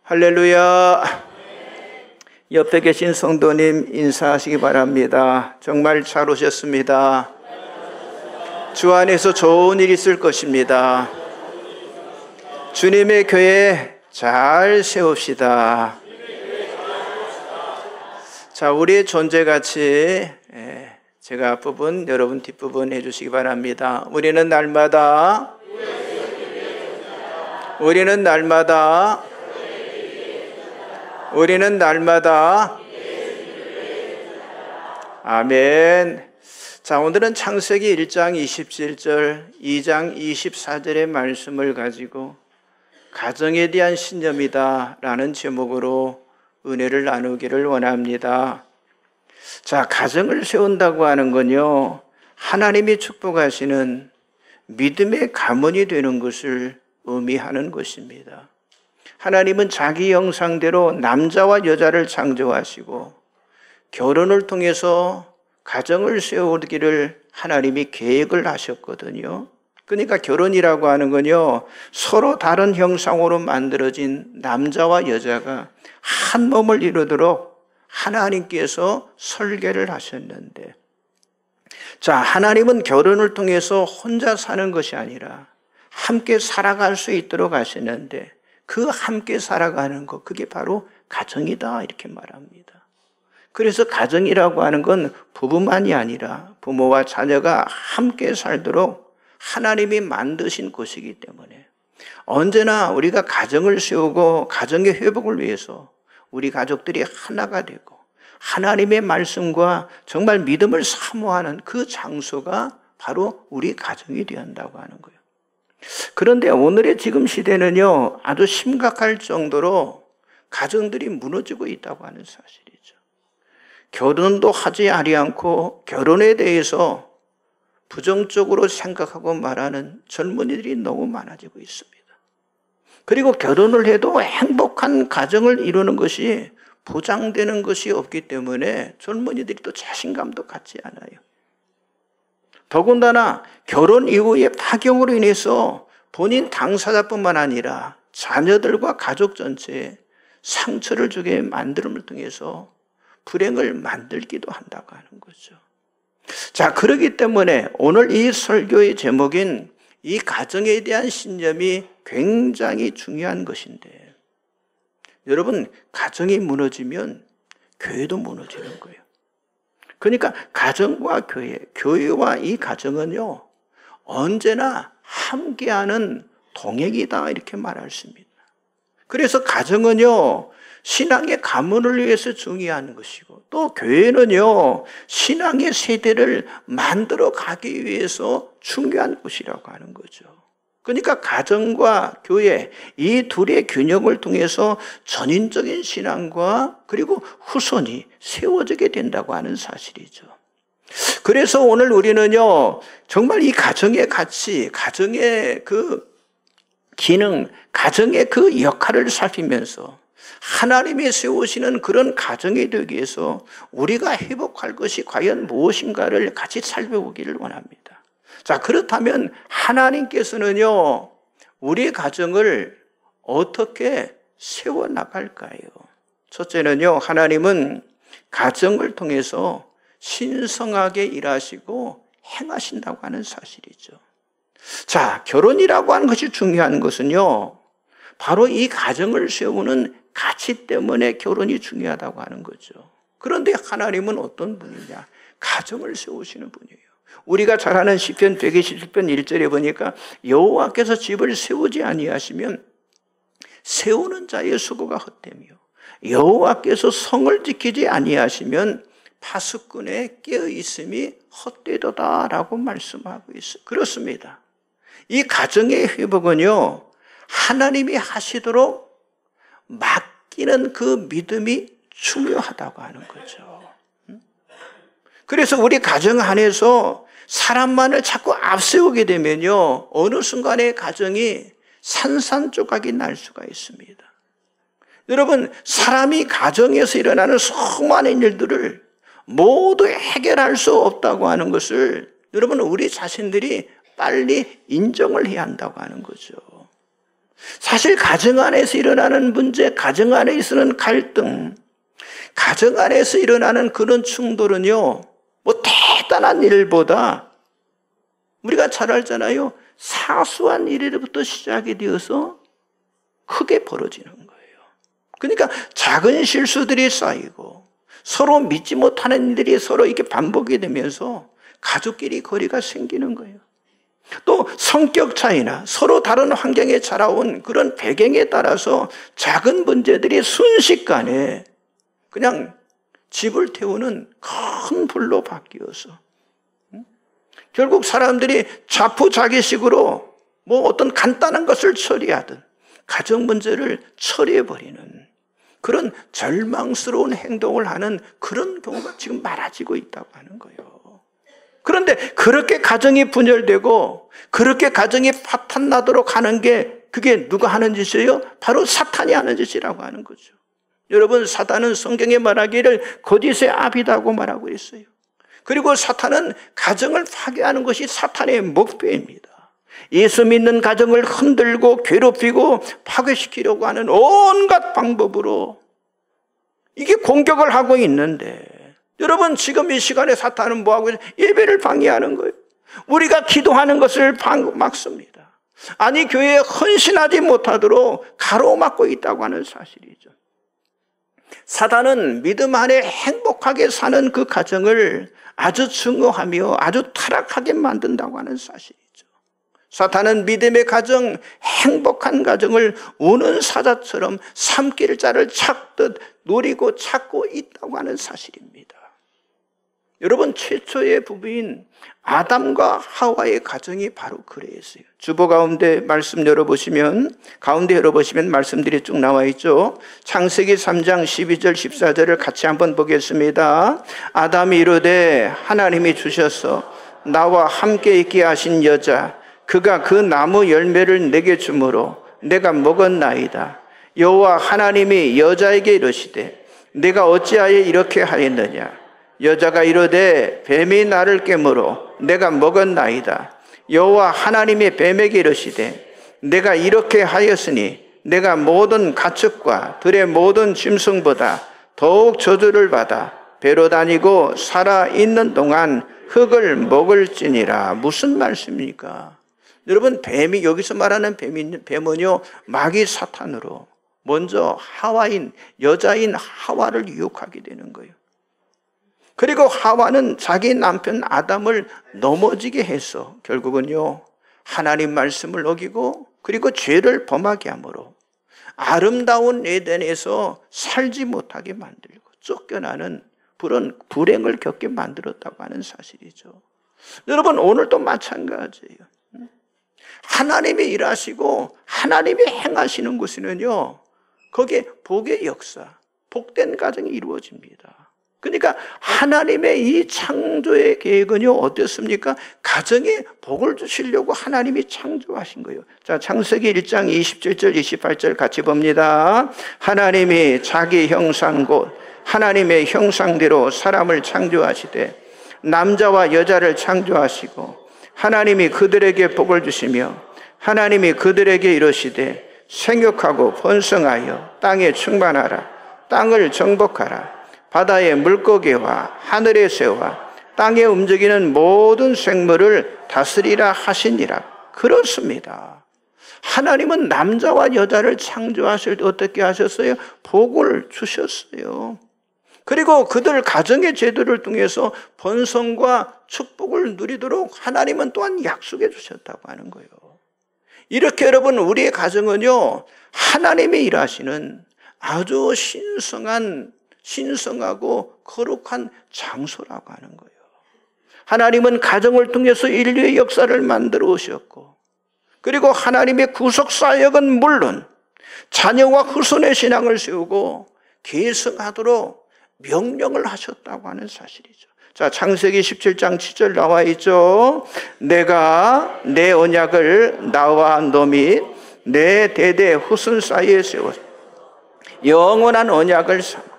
할렐루야. 옆에 계신 성도님 인사하시기 바랍니다. 정말 잘 오셨습니다. 주 안에서 좋은 일 있을 것입니다. 주님의 교회 잘 세웁시다. 자, 우리의 존재가치 제가 앞부분, 여러분 뒷부분 해주시기 바랍니다. 우리는 날마다 아멘. 자, 오늘은 창세기 1장 27절, 2장 24절의 말씀을 가지고 가정에 대한 신념이다 라는 제목으로 은혜를 나누기를 원합니다. 자, 가정을 세운다고 하는 건요, 하나님이 축복하시는 믿음의 가문이 되는 것을 의미하는 것입니다. 하나님은 자기 형상대로 남자와 여자를 창조하시고 결혼을 통해서 가정을 세우기를 하나님이 계획을 하셨거든요. 그러니까 결혼이라고 하는 건요, 서로 다른 형상으로 만들어진 남자와 여자가 한 몸을 이루도록 하나님께서 설계를 하셨는데, 자, 하나님은 결혼을 통해서 혼자 사는 것이 아니라 함께 살아갈 수 있도록 하시는데, 그 함께 살아가는 것, 그게 바로 가정이다 이렇게 말합니다. 그래서 가정이라고 하는 건 부부만이 아니라 부모와 자녀가 함께 살도록 하나님이 만드신 곳이기 때문에 언제나 우리가 가정을 세우고 가정의 회복을 위해서 우리 가족들이 하나가 되고 하나님의 말씀과 정말 믿음을 사모하는 그 장소가 바로 우리 가정이 되어야 한다고 하는 거예요. 그런데 오늘의 지금 시대는요, 아주 심각할 정도로 가정들이 무너지고 있다고 하는 사실이죠. 결혼도 하지 아니않고 결혼에 대해서 부정적으로 생각하고 말하는 젊은이들이 너무 많아지고 있습니다. 그리고 결혼을 해도 행복한 가정을 이루는 것이 보장되는 것이 없기 때문에 젊은이들이 또 자신감도 갖지 않아요. 더군다나 결혼 이후의 파경으로 인해서 본인 당사자뿐만 아니라 자녀들과 가족 전체에 상처를 주게 만듦을 통해서 불행을 만들기도 한다고 하는 거죠. 자, 그렇기 때문에 오늘 이 설교의 제목인 이 가정에 대한 신념이 굉장히 중요한 것인데, 여러분, 가정이 무너지면 교회도 무너지는 거예요. 그러니까 가정과 교회와 이 가정은요, 언제나 함께하는 동행이다 이렇게 말할 수 있습니다. 그래서 가정은요, 신앙의 가문을 위해서 중요한 것이고, 또 교회는요, 신앙의 세대를 만들어 가기 위해서 중요한 곳이라고 하는 거죠. 그러니까 가정과 교회, 이 둘의 균형을 통해서 전인적인 신앙과 그리고 후손이 세워지게 된다고 하는 사실이죠. 그래서 오늘 우리는요, 정말 이 가정의 가치, 가정의 그 기능, 가정의 그 역할을 살피면서 하나님이 세우시는 그런 가정이 되기 위해서 우리가 회복할 것이 과연 무엇인가를 같이 살펴보기를 원합니다. 자, 그렇다면 하나님께서는요, 우리 가정을 어떻게 세워나갈까요? 첫째는요, 하나님은 가정을 통해서 신성하게 일하시고 행하신다고 하는 사실이죠. 자, 결혼이라고 하는 것이 중요한 것은요, 바로 이 가정을 세우는 가치 때문에 결혼이 중요하다고 하는 거죠. 그런데 하나님은 어떤 분이냐? 가정을 세우시는 분이에요. 우리가 잘 아는 시편 127편 1절에 보니까 여호와께서 집을 세우지 아니하시면 세우는 자의 수고가 헛되며 여호와께서 성을 지키지 아니하시면 파수꾼의 깨어있음이 헛되도다라고 말씀하고 있어요. 그렇습니다. 이 가정의 회복은요, 하나님이 하시도록 맡기는 그 믿음이 중요하다고 하는 거죠. 그래서 우리 가정 안에서 사람만을 자꾸 앞세우게 되면요, 어느 순간에 가정이 산산조각이 날 수가 있습니다. 여러분, 사람이 가정에서 일어나는 수많은 일들을 모두 해결할 수 없다고 하는 것을 여러분, 우리 자신들이 빨리 인정을 해야 한다고 하는 거죠. 사실 가정 안에서 일어나는 문제, 가정 안에서는 갈등, 가정 안에서 일어나는 그런 충돌은요, 뭐 대단한 일보다 우리가 잘 알잖아요. 사소한 일에부터 시작이 되어서 크게 벌어지는 거예요. 그러니까 작은 실수들이 쌓이고 서로 믿지 못하는 일들이 서로 이렇게 반복이 되면서 가족끼리 거리가 생기는 거예요. 또 성격 차이나 서로 다른 환경에 자라온 그런 배경에 따라서 작은 문제들이 순식간에 그냥 집을 태우는 큰 불로 바뀌어서 결국 사람들이 자포자기식으로 뭐 어떤 간단한 것을 처리하든 가정 문제를 처리해버리는 그런 절망스러운 행동을 하는 그런 경우가 지금 많아지고 있다고 하는 거예요. 그런데 그렇게 가정이 분열되고 그렇게 가정이 파탄나도록 하는 게 그게 누가 하는 짓이에요? 바로 사탄이 하는 짓이라고 하는 거죠. 여러분, 사탄은 성경에 말하기를 거짓의 아비다고 말하고 있어요. 그리고 사탄은 가정을 파괴하는 것이 사탄의 목표입니다. 예수 믿는 가정을 흔들고 괴롭히고 파괴시키려고 하는 온갖 방법으로 이게 공격을 하고 있는데, 여러분, 지금 이 시간에 사탄은 뭐하고 있어요? 예배를 방해하는 거예요. 우리가 기도하는 것을 막습니다. 아니, 교회에 헌신하지 못하도록 가로막고 있다고 하는 사실이죠. 사탄은 믿음 안에 행복하게 사는 그 가정을 아주 증오하며 아주 타락하게 만든다고 하는 사실이죠. 사탄은 믿음의 가정, 행복한 가정을 우는 사자처럼 삼킬 자를 찾듯 노리고 찾고 있다고 하는 사실입니다. 여러분, 최초의 부부인 아담과 하와의 가정이 바로 그랬어요. 주보 가운데 말씀 열어보시면, 가운데 열어보시면 말씀들이 쭉 나와 있죠. 창세기 3장 12절 14절을 같이 한번 보겠습니다. 아담이 이르되 하나님이 주셔서 나와 함께 있게 하신 여자, 그가 그 나무 열매를 내게 주므로 내가 먹었나이다. 여호와 하나님이 여자에게 이르시되 내가 어찌하여 이렇게 하였느냐. 여자가 이르되 뱀이 나를 깨물어 내가 먹었나이다. 여호와 하나님이 뱀에게 이르시되 내가 이렇게 하였으니 내가 모든 가축과 들의 모든 짐승보다 더욱 저주를 받아 배로 다니고 살아있는 동안 흙을 먹을지니라. 무슨 말씀입니까? 여러분, 뱀이, 여기서 말하는 뱀은요, 마귀 사탄으로 먼저 여자인 하와를 유혹하게 되는 거예요. 그리고 하와는 자기 남편 아담을 넘어지게 해서 결국은요, 하나님 말씀을 어기고 그리고 죄를 범하게 함으로 아름다운 에덴에서 살지 못하게 만들고 쫓겨나는 그런 불행을 겪게 만들었다고 하는 사실이죠. 여러분, 오늘도 마찬가지예요. 하나님이 일하시고 하나님이 행하시는 곳에는요, 거기에 복의 역사, 복된 가정이 이루어집니다. 그러니까 하나님의 이 창조의 계획은요, 어땠습니까? 가정에 복을 주시려고 하나님이 창조하신 거예요. 자, 창세기 1장 27절 28절 같이 봅니다. 하나님이 자기 형상 곧 하나님의 형상대로 사람을 창조하시되 남자와 여자를 창조하시고 하나님이 그들에게 복을 주시며 하나님이 그들에게 이르시되 생육하고 번성하여 땅에 충만하라. 땅을 정복하라. 바다의 물고기와 하늘의 새와 땅에 움직이는 모든 생물을 다스리라 하시니라. 그렇습니다. 하나님은 남자와 여자를 창조하실 때 어떻게 하셨어요? 복을 주셨어요. 그리고 그들 가정의 제도를 통해서 번성과 축복을 누리도록 하나님은 또한 약속해 주셨다고 하는 거예요. 이렇게 여러분, 우리의 가정은요, 하나님이 일하시는 아주 신성하고 거룩한 장소라고 하는 거예요. 하나님은 가정을 통해서 인류의 역사를 만들어 오셨고, 그리고 하나님의 구속 사역은 물론 자녀와 후손의 신앙을 세우고 계승하도록 명령을 하셨다고 하는 사실이죠. 자, 창세기 17장 7절 나와 있죠. 내가 내 언약을 나와 너 및 내 대대 후손 사이에 세워 영원한 언약을 삼고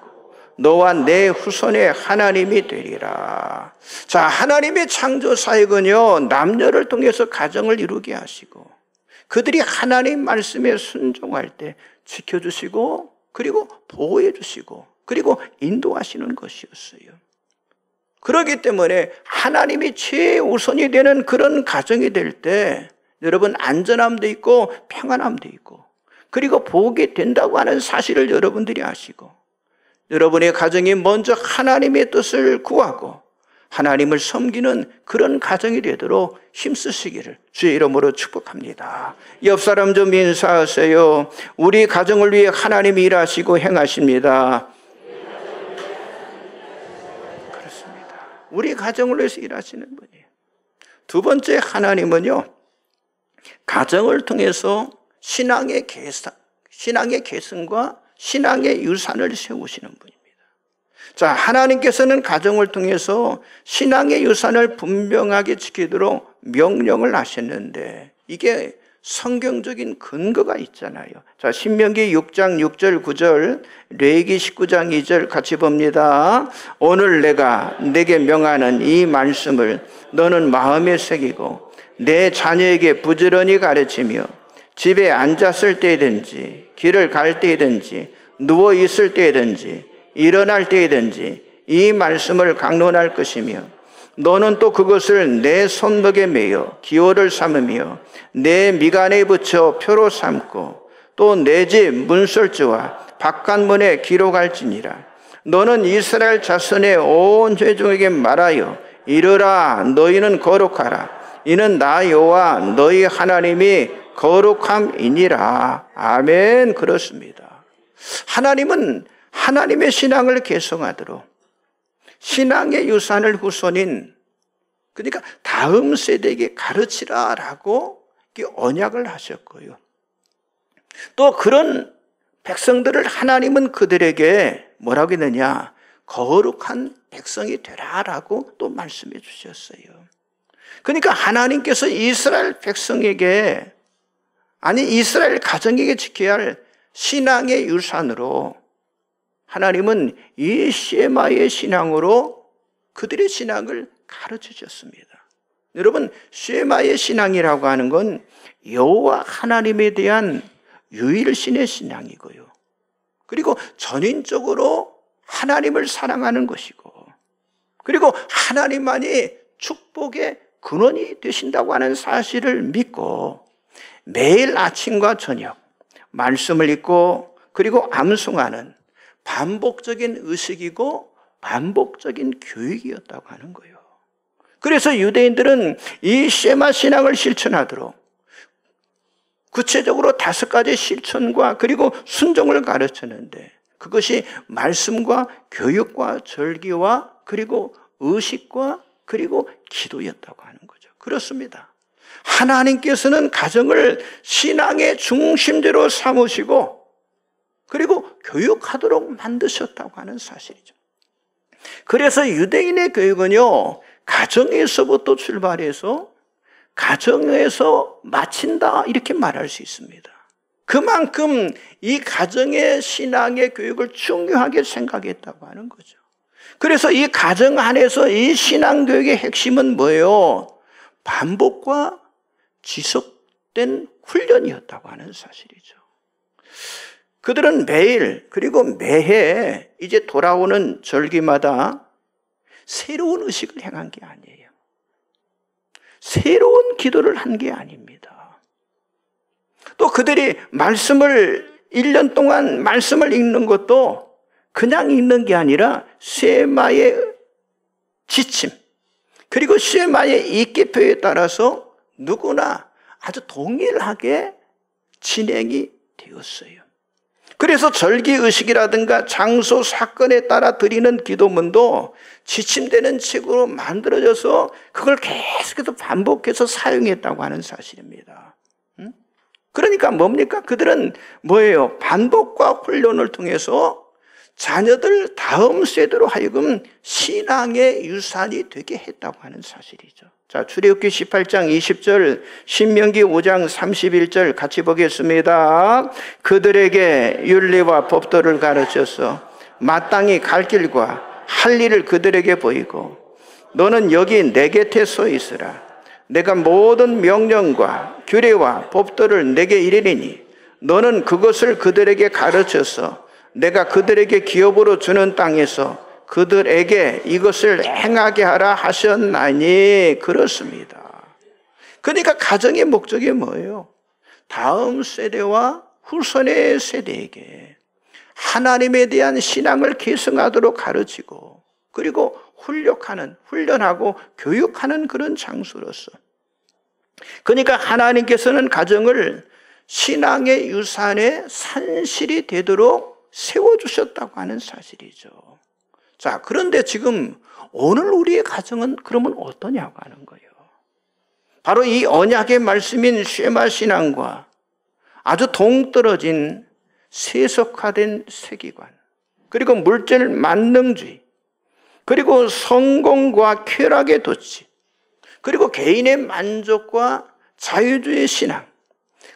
너와 내 후손의 하나님이 되리라. 자, 하나님의 창조 사역은요, 남녀를 통해서 가정을 이루게 하시고 그들이 하나님 말씀에 순종할 때 지켜주시고 그리고 보호해 주시고 그리고 인도하시는 것이었어요. 그렇기 때문에 하나님이 최우선이 되는 그런 가정이 될 때 여러분 안전함도 있고 평안함도 있고 그리고 복이 된다고 하는 사실을 여러분들이 아시고 여러분의 가정이 먼저 하나님의 뜻을 구하고 하나님을 섬기는 그런 가정이 되도록 힘쓰시기를 주의 이름으로 축복합니다. 옆 사람 좀 인사하세요. 우리 가정을 위해 하나님이 일하시고 행하십니다. 그렇습니다. 우리 가정을 위해서 일하시는 분이에요. 두 번째, 하나님은요, 가정을 통해서 신앙의 계승과 신앙의 유산을 세우시는 분입니다. 자, 하나님께서는 가정을 통해서 신앙의 유산을 분명하게 지키도록 명령을 하셨는데 이게 성경적인 근거가 있잖아요. 자, 신명기 6장 6절 9절, 레위기 19장 2절 같이 봅니다. 오늘 내가 내게 명하는 이 말씀을 너는 마음에 새기고 내 자녀에게 부지런히 가르치며 집에 앉았을 때든지 길을 갈 때든지 누워 있을 때든지 일어날 때든지 이 말씀을 강론할 것이며 너는 또 그것을 내 손목에 매여 기호를 삼으며 내 미간에 붙여 표로 삼고 또 내 집 문설주와 바깥문에 기록할지니라. 너는 이스라엘 자손의 온 회중에게 말하여 이르라 너희는 거룩하라. 이는 나 여호와 너희 하나님이 거룩함이니라. 아멘. 그렇습니다. 하나님은 하나님의 신앙을 계승하도록 신앙의 유산을 후손인 그러니까 다음 세대에게 가르치라라고 언약을 하셨고요. 또 그런 백성들을 하나님은 그들에게 뭐라고 했느냐? 거룩한 백성이 되라라고 또 말씀해 주셨어요. 그러니까 하나님께서 이스라엘 백성에게 아니 이스라엘 가정에게 지켜야 할 신앙의 유산으로 하나님은 이 쉐마의 신앙으로 그들의 신앙을 가르쳐 주셨습니다. 여러분, 쉐마의 신앙이라고 하는 건 여호와 하나님에 대한 유일신의 신앙이고요. 그리고 전인적으로 하나님을 사랑하는 것이고 그리고 하나님만이 축복의 근원이 되신다고 하는 사실을 믿고 매일 아침과 저녁 말씀을 읽고 그리고 암송하는 반복적인 의식이고 반복적인 교육이었다고 하는 거예요. 그래서 유대인들은 이 쉐마 신앙을 실천하도록 구체적으로 5가지 실천과 그리고 순종을 가르쳤는데 그것이 말씀과 교육과 절기와 그리고 의식과 그리고 기도였다고 하는 거죠. 그렇습니다. 하나님께서는 가정을 신앙의 중심대로 삼으시고 그리고 교육하도록 만드셨다고 하는 사실이죠. 그래서 유대인의 교육은요, 가정에서부터 출발해서 가정에서 마친다 이렇게 말할 수 있습니다. 그만큼 이 가정의 신앙의 교육을 중요하게 생각했다고 하는 거죠. 그래서 이 가정 안에서 이 신앙 교육의 핵심은 뭐예요? 반복과 지속된 훈련이었다고 하는 사실이죠. 그들은 매일 그리고 매해 이제 돌아오는 절기마다 새로운 의식을 행한 게 아니에요. 새로운 기도를 한 게 아닙니다. 또 그들이 말씀을 1년 동안 말씀을 읽는 것도 그냥 읽는 게 아니라 쉐마의 지침 그리고 쉐마의 읽기표에 따라서 누구나 아주 동일하게 진행이 되었어요. 그래서 절기의식이라든가 장소, 사건에 따라 드리는 기도문도 지침되는 책으로 만들어져서 그걸 계속해서 반복해서 사용했다고 하는 사실입니다. 그러니까 뭡니까? 그들은 뭐예요? 반복과 훈련을 통해서 자녀들 다음 세대로 하여금 신앙의 유산이 되게 했다고 하는 사실이죠. 자, 출애굽기 18장 20절, 신명기 5장 31절 같이 보겠습니다. 그들에게 윤리와 법도를 가르쳐서 마땅히 갈 길과 할 일을 그들에게 보이고 너는 여기 내 곁에 서 있으라. 내가 모든 명령과 규례와 법도를 내게 이르리니 너는 그것을 그들에게 가르쳐서 내가 그들에게 기업으로 주는 땅에서 그들에게 이것을 행하게 하라 하셨나니 그렇습니다. 그러니까 가정의 목적이 뭐예요? 다음 세대와 후손의 세대에게 하나님에 대한 신앙을 계승하도록 가르치고 그리고 훈련하고 교육하는 그런 장소로서, 그러니까 하나님께서는 가정을 신앙의 유산의 산실이 되도록 세워주셨다고 하는 사실이죠. 자, 그런데 지금 오늘 우리의 가정은 그러면 어떠냐고 하는 거예요. 바로 이 언약의 말씀인 쉐마 신앙과 아주 동떨어진 세속화된 세계관, 그리고 물질 만능주의, 그리고 성공과 쾌락의 도취, 그리고 개인의 만족과 자유주의 신앙,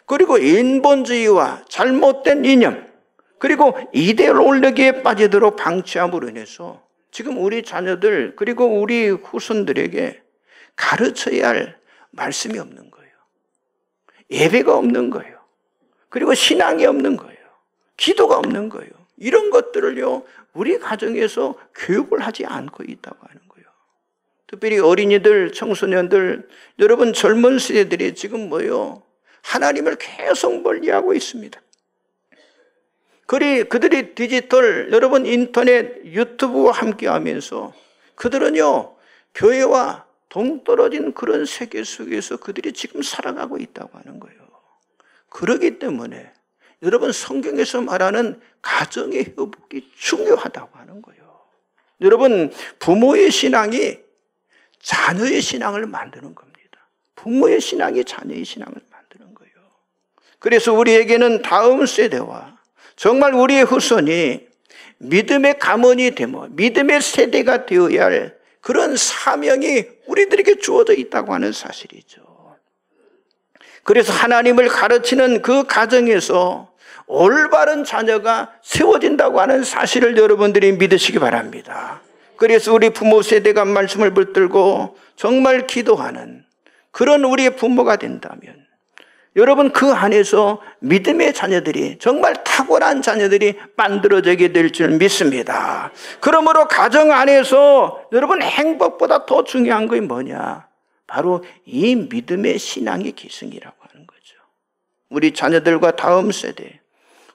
그리고 인본주의와 잘못된 이념, 그리고 이데올로기에 빠지도록 방치함으로 인해서 지금 우리 자녀들 그리고 우리 후손들에게 가르쳐야 할 말씀이 없는 거예요. 예배가 없는 거예요. 그리고 신앙이 없는 거예요. 기도가 없는 거예요. 이런 것들을요, 우리 가정에서 교육을 하지 않고 있다고 하는 거예요. 특별히 어린이들, 청소년들, 여러분 젊은 세대들이 지금 뭐예요? 하나님을 계속 멀리하고 있습니다. 그들이 디지털, 여러분 인터넷, 유튜브와 함께 하면서 그들은요, 교회와 동떨어진 그런 세계 속에서 그들이 지금 살아가고 있다고 하는 거예요. 그렇기 때문에 여러분 성경에서 말하는 가정의 회복이 중요하다고 하는 거예요. 여러분 부모의 신앙이 자녀의 신앙을 만드는 겁니다. 부모의 신앙이 자녀의 신앙을 만드는 거예요. 그래서 우리에게는 다음 세대와 정말 우리의 후손이 믿음의 가문이 되며 믿음의 세대가 되어야 할 그런 사명이 우리들에게 주어져 있다고 하는 사실이죠. 그래서 하나님을 가르치는 그 가정에서 올바른 자녀가 세워진다고 하는 사실을 여러분들이 믿으시기 바랍니다. 그래서 우리 부모 세대가 말씀을 붙들고 정말 기도하는 그런 우리의 부모가 된다면 여러분 그 안에서 믿음의 자녀들이 정말 탁월한 자녀들이 만들어지게 될 줄 믿습니다. 그러므로 가정 안에서 여러분 행복보다 더 중요한 것이 뭐냐? 바로 이 믿음의 신앙의 기승이라고 하는 거죠. 우리 자녀들과 다음 세대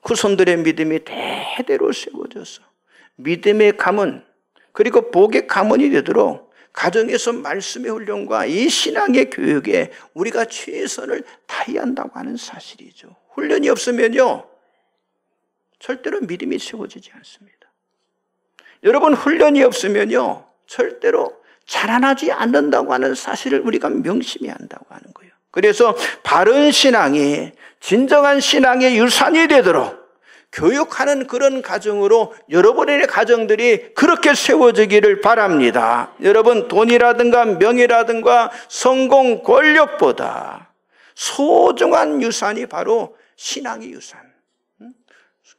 후손들의 믿음이 대대로 세워져서 믿음의 가문 그리고 복의 가문이 되도록 가정에서 말씀의 훈련과 이 신앙의 교육에 우리가 최선을 다해야 한다고 하는 사실이죠. 훈련이 없으면요 절대로 믿음이 세워지지 않습니다. 여러분 훈련이 없으면요 절대로 자라나지 않는다고 하는 사실을 우리가 명심해야 한다고 하는 거예요. 그래서 바른 신앙이 진정한 신앙의 유산이 되도록 교육하는 그런 가정으로 여러분의 가정들이 그렇게 세워지기를 바랍니다. 여러분 돈이라든가 명예라든가 성공, 권력보다 소중한 유산이 바로 신앙의 유산.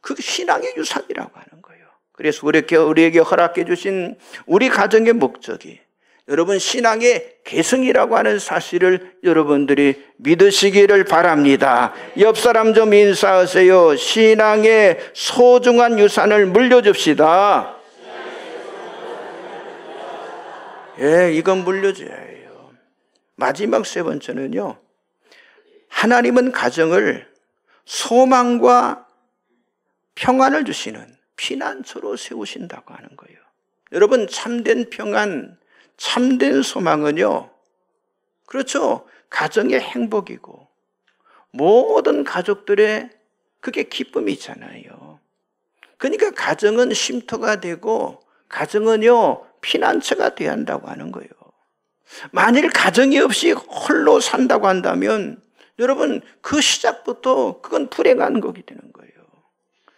그 신앙의 유산이라고 하는 거예요. 그래서 우리에게 허락해 주신 우리 가정의 목적이 여러분 신앙의 계승이라고 하는 사실을 여러분들이 믿으시기를 바랍니다. 옆 사람 좀 인사하세요. 신앙의 소중한 유산을 물려줍시다. 예, 이건 물려줘야 해요. 마지막 세 번째는요, 하나님은 가정을 소망과 평안을 주시는 피난처로 세우신다고 하는 거예요. 여러분 참된 평안, 참된 소망은요, 그렇죠, 가정의 행복이고 모든 가족들의 그게 기쁨이 있잖아요. 그러니까 가정은 쉼터가 되고 가정은요 피난처가 되어야 한다고 하는 거예요. 만일 가정이 없이 홀로 산다고 한다면 여러분 그 시작부터 그건 불행한 거게 되는 거예요.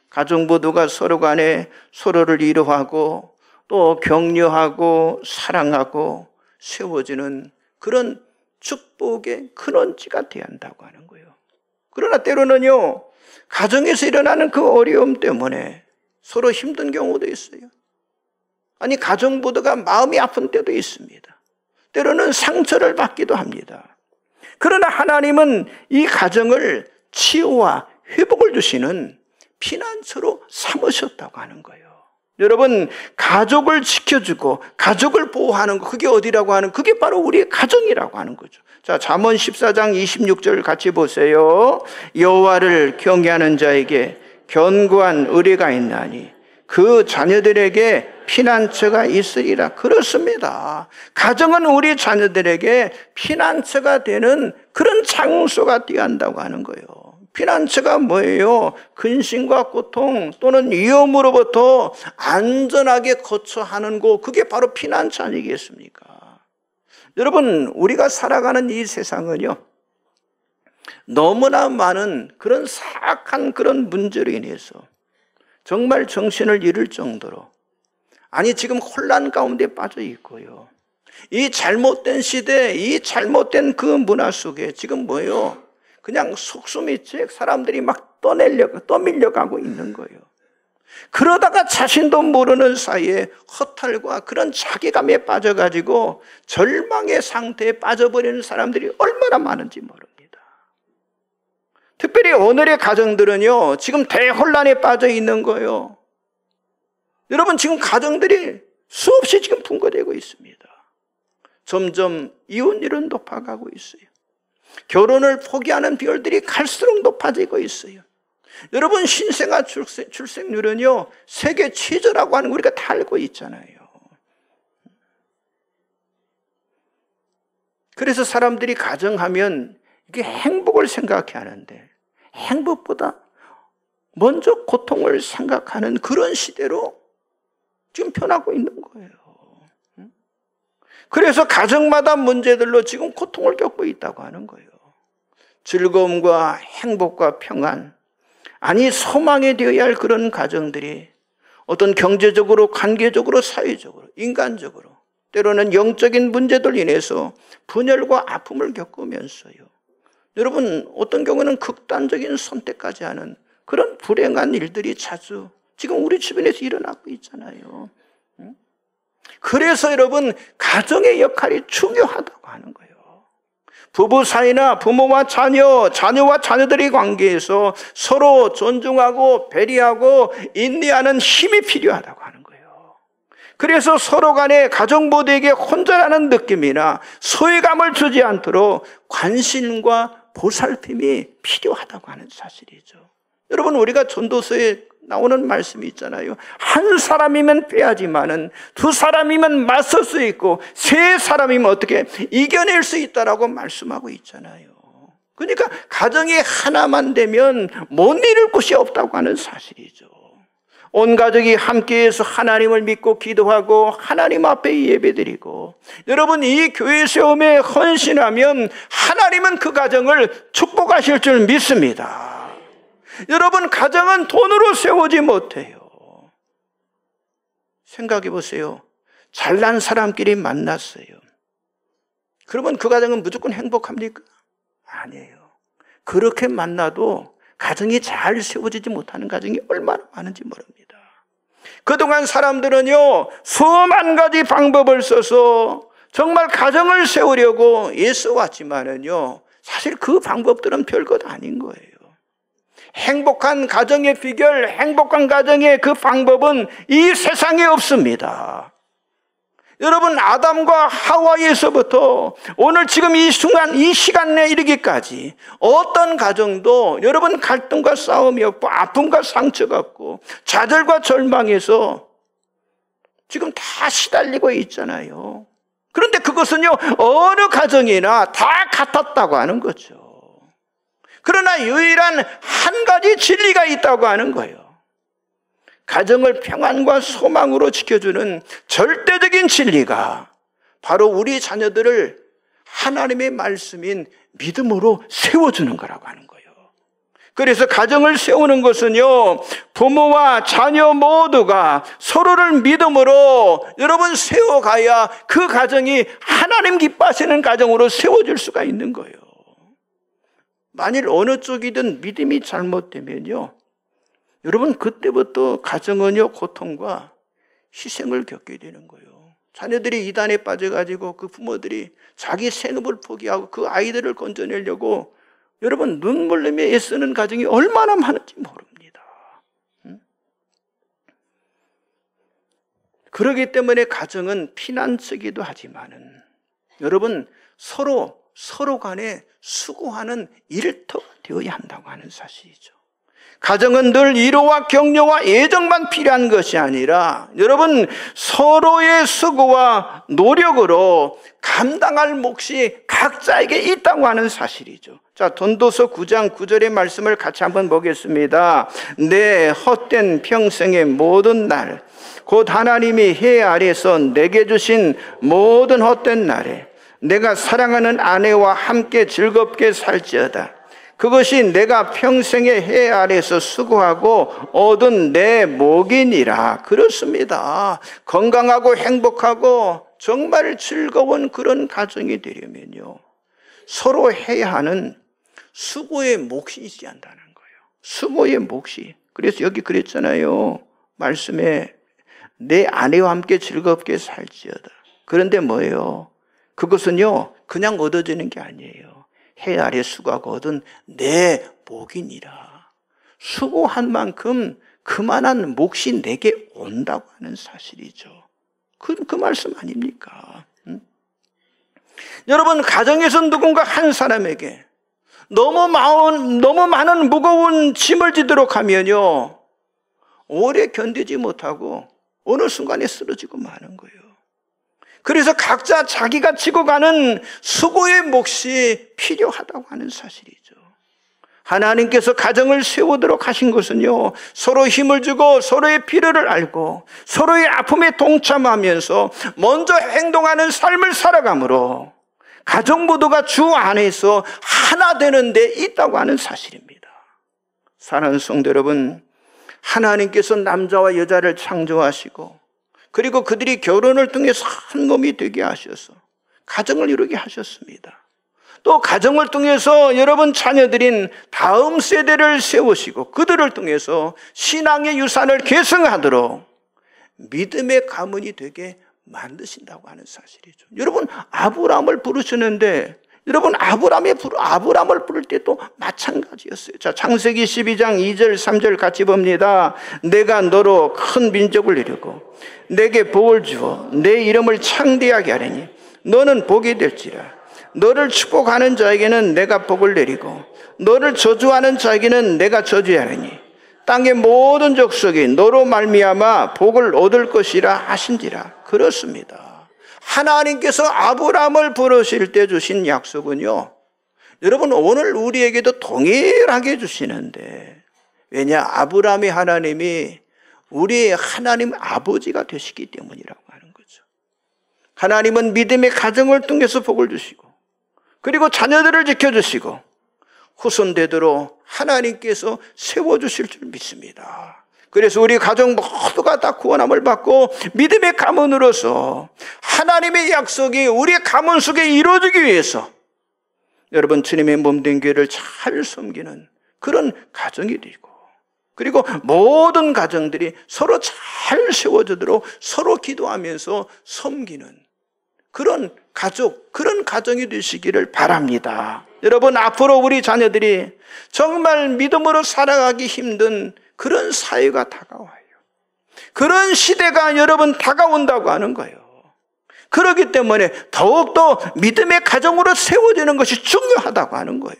가족 모두가 서로 간에 서로를 위로하고 또 격려하고 사랑하고 세워지는 그런 축복의 근원지가 되어야 한다고 하는 거예요. 그러나 때로는요 가정에서 일어나는 그 어려움 때문에 서로 힘든 경우도 있어요. 아니 가정 모두가 마음이 아픈 때도 있습니다. 때로는 상처를 받기도 합니다. 그러나 하나님은 이 가정을 치유와 회복을 주시는 피난처로 삼으셨다고 하는 거예요. 여러분, 가족을 지켜주고 가족을 보호하는 거, 그게 어디라고 하는, 그게 바로 우리의 가정이라고 하는 거죠. 자, 잠언 14장 26절 같이 보세요. 여호와를 경외하는 자에게 견고한 의뢰가 있나니 그 자녀들에게 피난처가 있으리라. 그렇습니다. 가정은 우리 자녀들에게 피난처가 되는 그런 장소가 되어야 한다고 하는 거예요. 피난처가 뭐예요? 근심과 고통 또는 위험으로부터 안전하게 거처하는 곳, 그게 바로 피난처 아니겠습니까? 여러분, 우리가 살아가는 이 세상은요, 너무나 많은 그런 사악한 그런 문제로 인해서 정말 정신을 잃을 정도로, 아니 지금 혼란 가운데 빠져 있고요. 이 잘못된 시대, 이 잘못된 그 문화 속에 지금 뭐예요? 그냥 속수무책 사람들이 막 떠밀려가고 있는 거예요. 그러다가 자신도 모르는 사이에 허탈과 그런 자괴감에 빠져가지고 절망의 상태에 빠져버리는 사람들이 얼마나 많은지 모릅니다. 특별히 오늘의 가정들은요, 지금 대혼란에 빠져 있는 거예요. 여러분, 지금 가정들이 수없이 지금 분거되고 있습니다. 점점 이혼율은 높아가고 있어요. 결혼을 포기하는 비율들이 갈수록 높아지고 있어요. 여러분, 신생아 출생률은요, 세계 최저라고 하는 거 우리가 다 알고 있잖아요. 그래서 사람들이 가정하면 이게 행복을 생각해 하는데, 행복보다 먼저 고통을 생각하는 그런 시대로 지금 변하고 있는 거예요. 그래서 가정마다 문제들로 지금 고통을 겪고 있다고 하는 거예요. 즐거움과 행복과 평안, 아니 소망이 되어야 할 그런 가정들이 어떤 경제적으로, 관계적으로, 사회적으로, 인간적으로, 때로는 영적인 문제들 인해서 분열과 아픔을 겪으면서요, 여러분, 어떤 경우는 극단적인 선택까지 하는 그런 불행한 일들이 자주 지금 우리 주변에서 일어나고 있잖아요. 그래서 여러분, 가정의 역할이 중요하다고 하는 거예요. 부부 사이나 부모와 자녀, 자녀와 자녀들의 관계에서 서로 존중하고 배려하고 인내하는 힘이 필요하다고 하는 거예요. 그래서 서로 간에 가정 모두에게 혼자라는 느낌이나 소외감을 주지 않도록 관심과 보살핌이 필요하다고 하는 사실이죠. 여러분, 우리가 전도서에 나오는 말씀이 있잖아요. 한 사람이면 빼야지만은 두 사람이면 맞설 수 있고 세 사람이면 어떻게 이겨낼 수 있다라고 말씀하고 있잖아요. 그러니까 가정이 하나만 되면 못 이룰 곳이 없다고 하는 사실이죠. 온 가족이 함께해서 하나님을 믿고 기도하고 하나님 앞에 예배드리고, 여러분, 이 교회 세움에 헌신하면 하나님은 그 가정을 축복하실 줄 믿습니다. 여러분, 가정은 돈으로 세우지 못해요. 생각해 보세요. 잘난 사람끼리 만났어요. 그러면 그 가정은 무조건 행복합니까? 아니에요. 그렇게 만나도 가정이 잘 세워지지 못하는 가정이 얼마나 많은지 모릅니다. 그동안 사람들은요, 수만 가지 방법을 써서 정말 가정을 세우려고 애써왔지만은요, 사실 그 방법들은 별것 아닌 거예요. 행복한 가정의 비결, 행복한 가정의 그 방법은 이 세상에 없습니다. 여러분, 아담과 하와에서부터 오늘 지금 이 순간, 이 시간에 이르기까지 어떤 가정도 여러분 갈등과 싸움이 없고 아픔과 상처가 없고 좌절과 절망에서 지금 다 시달리고 있잖아요. 그런데 그것은요, 어느 가정이나 다 같았다고 하는 거죠. 그러나 유일한 한 가지 진리가 있다고 하는 거예요. 가정을 평안과 소망으로 지켜주는 절대적인 진리가 바로 우리 자녀들을 하나님의 말씀인 믿음으로 세워주는 거라고 하는 거예요. 그래서 가정을 세우는 것은요, 부모와 자녀 모두가 서로를 믿음으로 여러분 세워가야 그 가정이 하나님 기뻐하시는 가정으로 세워질 수가 있는 거예요. 만일 어느 쪽이든 믿음이 잘못되면요, 여러분, 그때부터 가정은요, 고통과 희생을 겪게 되는 거예요. 자녀들이 이단에 빠져가지고 그 부모들이 자기 생업을 포기하고 그 아이들을 건져내려고 여러분 눈물 흘리며 애쓰는 가정이 얼마나 많은지 모릅니다. 그렇기 때문에 가정은 피난처기도 하지만은 여러분 서로 간에 수고하는 일터가 되어야 한다고 하는 사실이죠. 가정은 늘 위로와 격려와 애정만 필요한 것이 아니라 여러분 서로의 수고와 노력으로 감당할 몫이 각자에게 있다고 하는 사실이죠. 자, 전도서 9장 9절의 말씀을 같이 한번 보겠습니다. 내 헛된 평생의 모든 날, 곧 하나님이 해 아래서 내게 주신 모든 헛된 날에 내가 사랑하는 아내와 함께 즐겁게 살지어다. 그것이 내가 평생의 해 아래서 수고하고 얻은 내 복이니라. 그렇습니다. 건강하고 행복하고 정말 즐거운 그런 가정이 되려면요, 서로 해야 하는 수고의 몫이 있어야 한다는 거예요. 수고의 몫이. 그래서 여기 그랬잖아요. 말씀에 내 아내와 함께 즐겁게 살지어다. 그런데 뭐예요? 그것은요 그냥 얻어지는 게 아니에요. 해 아래 수고하고 얻은 내 복이니라. 수고한 만큼 그만한 몫이 내게 온다고 하는 사실이죠. 그 말씀 아닙니까? 여러분 가정에서 누군가 한 사람에게 너무 많은 무거운 짐을 지도록 하면요 오래 견디지 못하고 어느 순간에 쓰러지고 마는 거예요. 그래서 각자 자기가 지고 가는 수고의 몫이 필요하다고 하는 사실이죠. 하나님께서 가정을 세우도록 하신 것은요 서로 힘을 주고 서로의 필요를 알고 서로의 아픔에 동참하면서 먼저 행동하는 삶을 살아감으로 가정 모두가 주 안에서 하나 되는 데 있다고 하는 사실입니다. 사랑하는 성도 여러분, 하나님께서 남자와 여자를 창조하시고 그리고 그들이 결혼을 통해서 한 몸이 되게 하셔서 가정을 이루게 하셨습니다. 또 가정을 통해서 여러분 자녀들인 다음 세대를 세우시고 그들을 통해서 신앙의 유산을 계승하도록 믿음의 가문이 되게 만드신다고 하는 사실이죠. 여러분 아브라함을 부르시는데 여러분 아브라함을 부를 때도 마찬가지였어요. 자, 창세기 12장 2절 3절 같이 봅니다. 내가 너로 큰 민족을 이루고 내게 복을 주어 내 이름을 창대하게 하리니 너는 복이 될지라. 너를 축복하는 자에게는 내가 복을 내리고 너를 저주하는 자에게는 내가 저주하리니 땅의 모든 족속이 너로 말미암아 복을 얻을 것이라 하신지라. 그렇습니다. 하나님께서 아브라함을 부르실 때 주신 약속은요 여러분 오늘 우리에게도 동일하게 주시는데, 왜냐? 아브라함의 하나님이 우리의 하나님 아버지가 되시기 때문이라고 하는 거죠. 하나님은 믿음의 가정을 통해서 복을 주시고 그리고 자녀들을 지켜주시고 후손되도록 하나님께서 세워주실 줄 믿습니다. 그래서 우리 가정 모두가 다 구원함을 받고 믿음의 가문으로서 하나님의 약속이 우리의 가문 속에 이루어지기 위해서 여러분 주님의 몸된 교회를 잘 섬기는 그런 가정이 되고 그리고 모든 가정들이 서로 잘 세워지도록 서로 기도하면서 섬기는 그런 가족, 그런 가정이 되시기를 바랍니다. 여러분 앞으로 우리 자녀들이 정말 믿음으로 살아가기 힘든 그런 사회가 다가와요. 그런 시대가 여러분 다가온다고 하는 거예요. 그렇기 때문에 더욱더 믿음의 가정으로 세워지는 것이 중요하다고 하는 거예요.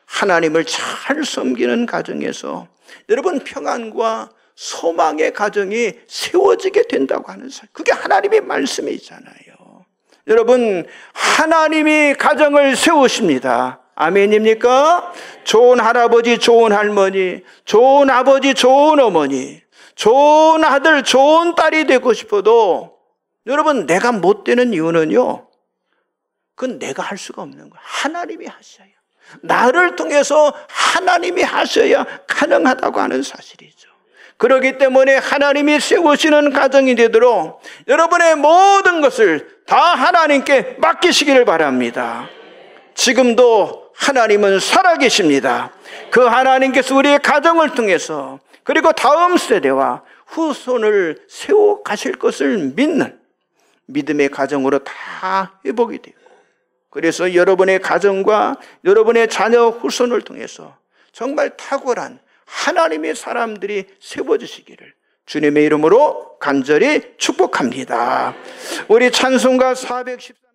하나님을 잘 섬기는 가정에서 여러분 평안과 소망의 가정이 세워지게 된다고 하는 사실, 그게 하나님의 말씀이잖아요. 여러분 하나님이 가정을 세우십니다. 아멘입니까? 좋은 할아버지, 좋은 할머니, 좋은 아버지, 좋은 어머니, 좋은 아들, 좋은 딸이 되고 싶어도 여러분 내가 못 되는 이유는요, 그건 내가 할 수가 없는 거예요. 하나님이 하셔야, 나를 통해서 하나님이 하셔야 가능하다고 하는 사실이죠. 그렇기 때문에 하나님이 세우시는 가정이 되도록 여러분의 모든 것을 다 하나님께 맡기시기를 바랍니다. 지금도 하나님은 살아계십니다. 그 하나님께서 우리의 가정을 통해서 그리고 다음 세대와 후손을 세워가실 것을 믿는 믿음의 가정으로 다 회복이 되고, 그래서 여러분의 가정과 여러분의 자녀 후손을 통해서 정말 탁월한 하나님의 사람들이 세워지시기를 주님의 이름으로 간절히 축복합니다. 우리 찬송가 414